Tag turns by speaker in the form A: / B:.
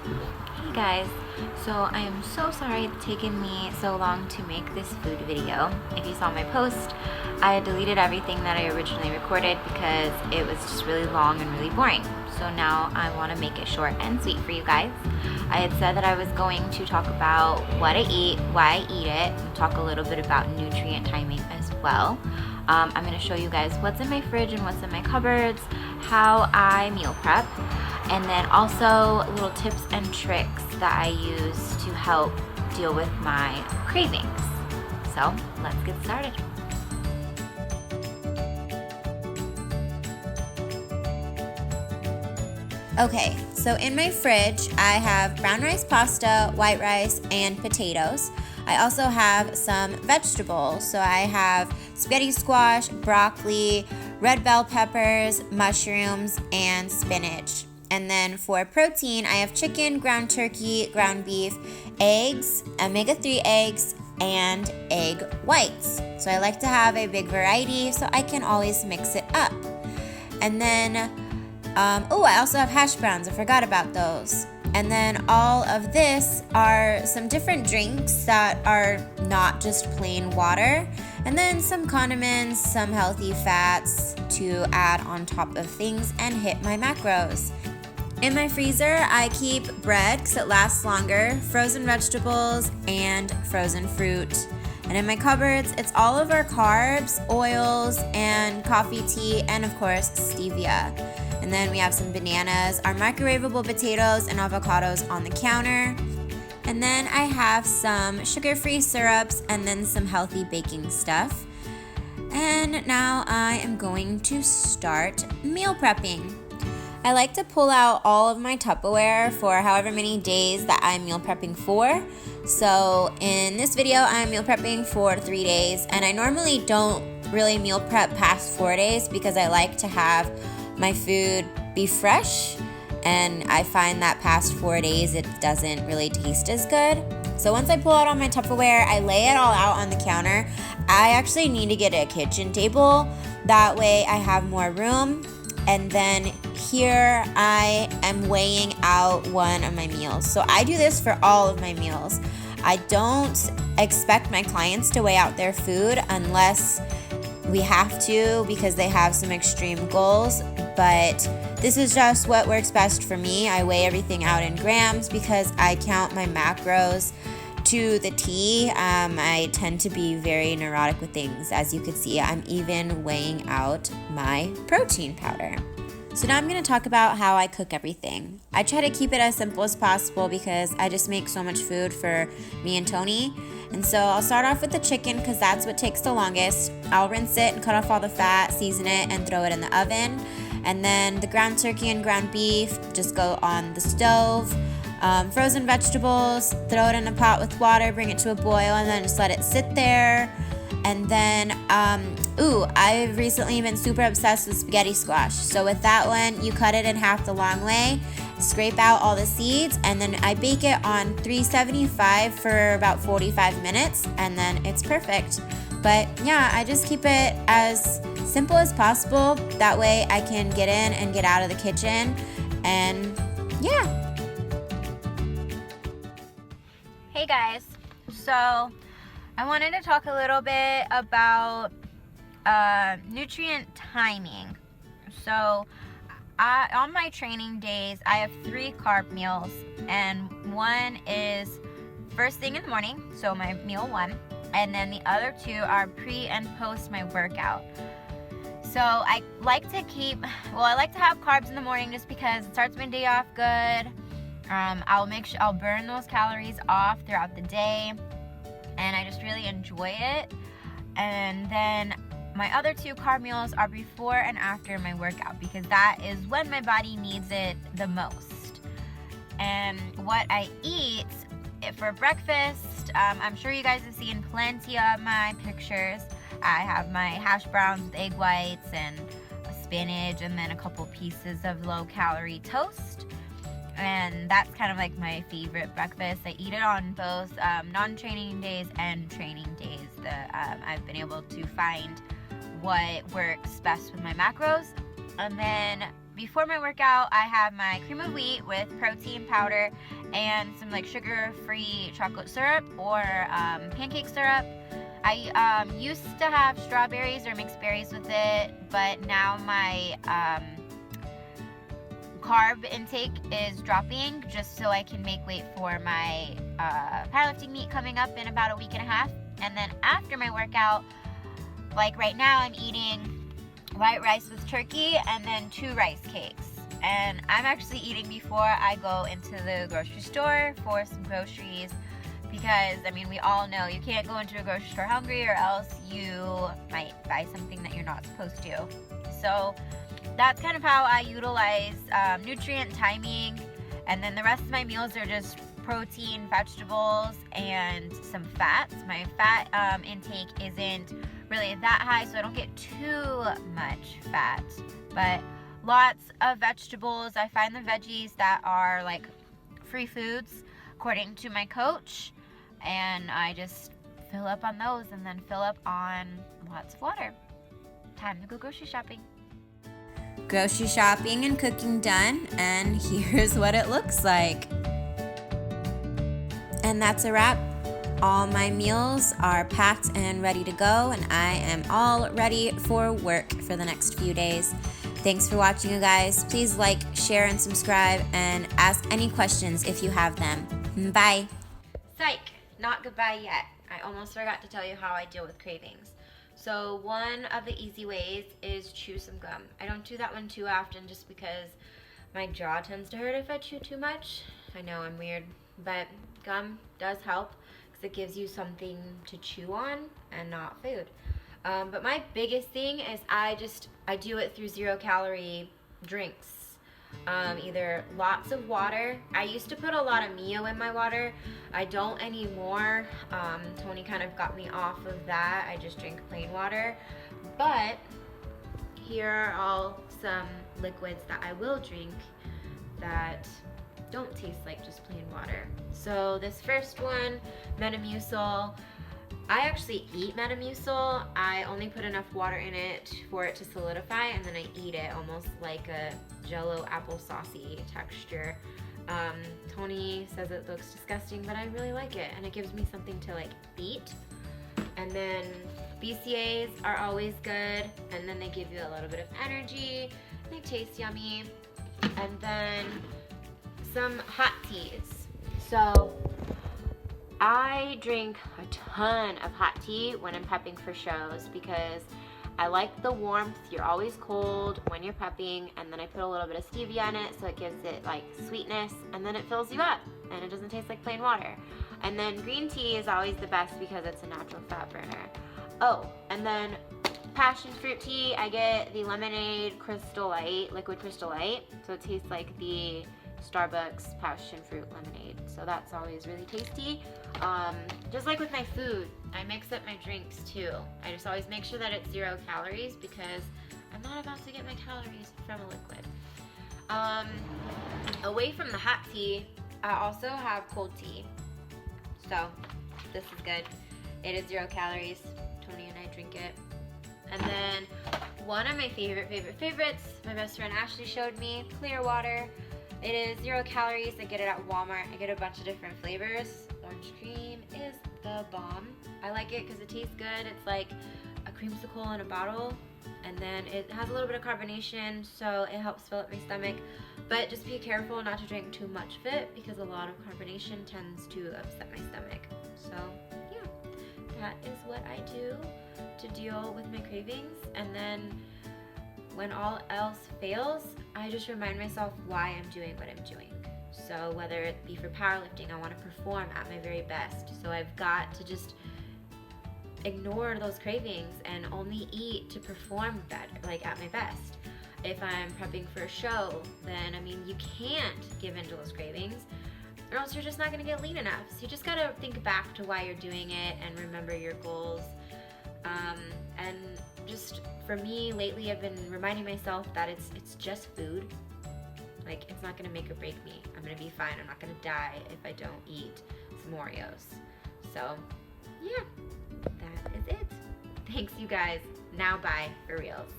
A: Hey guys, so I am so sorry it's taken me so long to make this food video. If you saw my post, I had deleted everything that I originally recorded because it was just really long and really boring. So now I want to make it short and sweet for you guys. I had said that I was going to talk about what I eat, why I eat it, and talk a little bit about nutrient timing as well. I'm going to show you guys what's in my fridge and what's in my cupboards, how I meal prep, and then also little tips and tricks that I use to help deal with my cravings. So let's get started. Okay, so in my fridge, I have brown rice pasta, white rice, and potatoes. I also have some vegetables. So I have spaghetti squash, broccoli, red bell peppers, mushrooms, and spinach. And then for protein, I have chicken, ground turkey, ground beef, eggs, omega-3 eggs, and egg whites. So I like to have a big variety so I can always mix it up. And then I also have Hashbrowns. I forgot about those. And then all of this are some different drinks that are not just plain water. And then some condiments, some healthy fats to add on top of things and hit my macros. In my freezer, I keep bread because it lasts longer, frozen vegetables, and frozen fruit. And in my cupboards, it's all of our carbs, oils, and coffee, tea, and of course, stevia. And then we have some bananas, our microwavable potatoes, and avocados on the counter. And then I have some sugar-free syrups and then some healthy baking stuff. And now I am going to start meal prepping. I like to pull out all of my Tupperware for however many days that I'm meal prepping for. So in this video, I'm meal prepping for 3 days, and I normally don't really meal prep past 4 days because I like to have my food be fresh, and I find that past 4 days it doesn't really taste as good. So once I pull out all my Tupperware, I lay it all out on the counter. I actually need to get a kitchen table. That way I have more room. And then here I am weighing out one of my meals. So I do this for all of my meals. I don't expect my clients to weigh out their food unless we have to because they have some extreme goals. But this is just what works best for me. I weigh everything out in grams because I count my macros to the T. I tend to be very neurotic with things. As you can see, I'm even weighing out my protein powder. So now I'm going to talk about how I cook everything. I try to keep it as simple as possible because I just make so much food for me and Tony. And so I'll start off with the chicken because that's what takes the longest. I'll rinse it and cut off all the fat, season it, and throw it in the oven. And then the ground turkey and ground beef just go on the stove. Frozen vegetables, throw it in a pot with water, bring it to a boil, and then just let it sit there. And then, I've recently been super obsessed with spaghetti squash. So with that one, you cut it in half the long way, scrape out all the seeds, and then I bake it on 375 for about 45 minutes, and then it's perfect. But yeah, I just keep it as simple as possible. That way I can get in and get out of the kitchen, and yeah. Hey guys, so I wanted to talk a little bit about nutrient timing. So on my training days, I have 3 carb meals, and one is first thing in the morning, so my meal 1, and then the other 2 are pre and post my workout. So I like to have carbs in the morning just because it starts my day off good. I'll burn those calories off throughout the day, and I just really enjoy it. And then my other 2 carb meals are before and after my workout because that is when my body needs it the most. And what I eat for breakfast, I'm sure you guys have seen plenty of my pictures. I have my hash browns with egg whites and spinach, and then a couple pieces of low-calorie toast. And that's kind of like my favorite breakfast. I eat it on both non-training days and training days. I've been able to find what works best with my macros. And then before my workout, I have my cream of wheat with protein powder and some like sugar-free chocolate syrup or pancake syrup. I used to have strawberries or mixed berries with it, but now my carb intake is dropping just so I can make weight for my powerlifting meet coming up in about a week and a half. And then after my workout, like right now, I'm eating white rice with turkey and then 2 rice cakes. And I'm actually eating before I go into the grocery store for some groceries, because I mean, we all know you can't go into a grocery store hungry or else you might buy something that you're not supposed to. So that's kind of how I utilize nutrient timing. And then the rest of my meals are just protein, vegetables, and some fats. My fat intake isn't really that high, so I don't get too much fat, but lots of vegetables. I find the veggies that are like free foods according to my coach, and I just fill up on those and then fill up on lots of water. Time to go grocery shopping. Grocery shopping and cooking done, and here's what it looks like. And that's a wrap. All my meals are packed and ready to go, and I am all ready for work for the next few days. Thanks for watching, you guys. Please like, share, and subscribe, and ask any questions if you have them. Bye. Psych, not goodbye yet. I almost forgot to tell you how I deal with cravings. So one of the easy ways is chew some gum. I don't do that one too often just because my jaw tends to hurt if I chew too much. I know I'm weird, but gum does help because it gives you something to chew on and not food. But my biggest thing is I do it through 0-calorie drinks. Either lots of water. I used to put a lot of Mio in my water. I don't anymore. Tony kind of got me off of that. I just drink plain water. But here are all some liquids that I will drink that don't taste like just plain water. So this first one, Metamucil. I actually eat Metamucil. I only put enough water in it for it to solidify, and then I eat it almost like a Jello applesauce-y texture. Tony says it looks disgusting, but I really like it, and it gives me something to like eat. And then BCAAs are always good, and then they give you a little bit of energy. They taste yummy. And then some hot teas. So I drink a ton of hot tea when I'm prepping for shows because I like the warmth. You're always cold when you're prepping, and then I put a little bit of stevia in it so it gives it like sweetness, and then it fills you up and it doesn't taste like plain water. And then green tea is always the best because it's a natural fat burner. Oh, and then passion fruit tea, I get the lemonade Crystal Light, liquid Crystal Light, so it tastes like the Starbucks passion fruit lemonade, so that's always really tasty. Just like with my food, I mix up my drinks too. I just always make sure that it's 0 calories because I'm not about to get my calories from a liquid. Away from the hot tea, I also have cold tea. So this is good. It is 0 calories. Tony and I drink it. And then one of my favorites, my best friend Ashley showed me, clear water. It is 0 calories. I get it at Walmart. I get a bunch of different flavors. Orange cream is the bomb. I like it because it tastes good. It's like a creamsicle in a bottle, and then it has a little bit of carbonation, so it helps fill up my stomach. But just be careful not to drink too much of it because a lot of carbonation tends to upset my stomach. So yeah, that is what I do to deal with my cravings. And then when all else fails, I just remind myself why I'm doing what I'm doing. So whether it be for powerlifting, I want to perform at my very best. So I've got to just ignore those cravings and only eat to perform better, like at my best. If I'm prepping for a show, then I mean, you can't give in to those cravings or else you're just not going to get lean enough. So you just got to think back to why you're doing it and remember your goals. And just for me lately, I've been reminding myself that it's just food. Like, it's not gonna make or break me. I'm gonna be fine. I'm not gonna die if I don't eat some Oreos. So yeah, that is it. Thanks, you guys. Now bye for reals.